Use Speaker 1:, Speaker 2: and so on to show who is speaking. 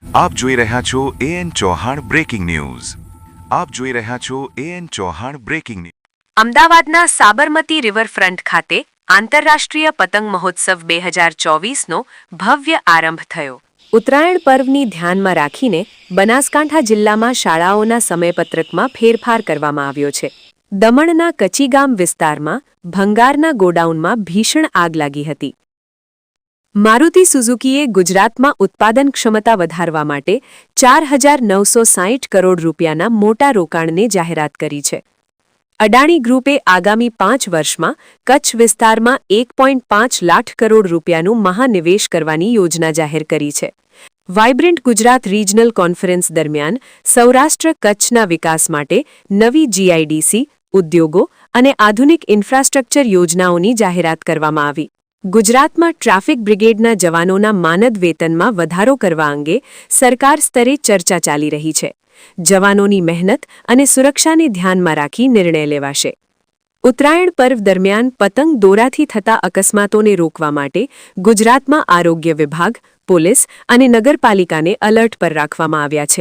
Speaker 1: આપ જોઈ રહ્યા છો એએન ચૌહાણ બ્રેકિંગ ન્યૂઝ. આપ જોઈ રહ્યા છો એએન ચૌહાણ બ્રેકિંગ ન્યૂઝ.
Speaker 2: અમદાવાદના સાબરમતી રિવરફ્રન્ટ ખાતે આંતરરાષ્ટ્રીય પતંગ મહોત્સવ 2024નો ભવ્ય આરંભ થયો. ઉત્તરાયણ પર્વની ધ્યાનમાં રાખીને બનાસકાંઠા જિલ્લામાં શાળાઓના સમયપત્રકમાં ફેરફાર કરવામાં આવ્યો છે. દમણના કચીગામ વિસ્તારમાં ભંગારના ગોડાઉનમાં ભીષણ આગ લાગી હતી. મારુતિ સુઝુકીએ ગુજરાતમાં ઉત્પાદન ક્ષમતા વધારવા માટે 4,960 કરોડ રૂપિયાના મોટા રોકાણની જાહેરાત કરી છે. અડાણી ગ્રુપે આગામી 5 વર્ષમાં કચ્છ વિસ્તારમાં 1.5 લાખ કરોડ રૂપિયાનું મહાનિવેશ કરવાની યોજના જાહેર કરી છે. વાઇબ્રન્ટ ગુજરાત રિજનલ કોન્ફરન્સ દરમિયાન સૌરાષ્ટ્ર કચ્છના વિકાસ માટે નવી જીઆઈડીસી, ઉદ્યોગો અને આધુનિક ઇન્ફ્રાસ્ટ્રક્ચર યોજનાઓની જાહેરાત કરવામાં આવી. ગુજરાતમાં ટ્રાફિક બ્રિગેડના જવાનોના માનદ વેતનમાં વધારો કરવા અંગે સરકાર સ્તરે ચર્ચા ચાલી રહી છે. જવાનોની મહેનત અને સુરક્ષાને ધ્યાનમાં રાખી નિર્ણય લેવાશે. ઉત્તરાયણ પર્વ દરમિયાન પતંગ દોરાથી થતા અકસ્માતોને રોકવા માટે ગુજરાતમાં આરોગ્ય વિભાગ, પોલીસ અને નગરપાલિકાને એલર્ટ પર રાખવામાં આવ્યા છે.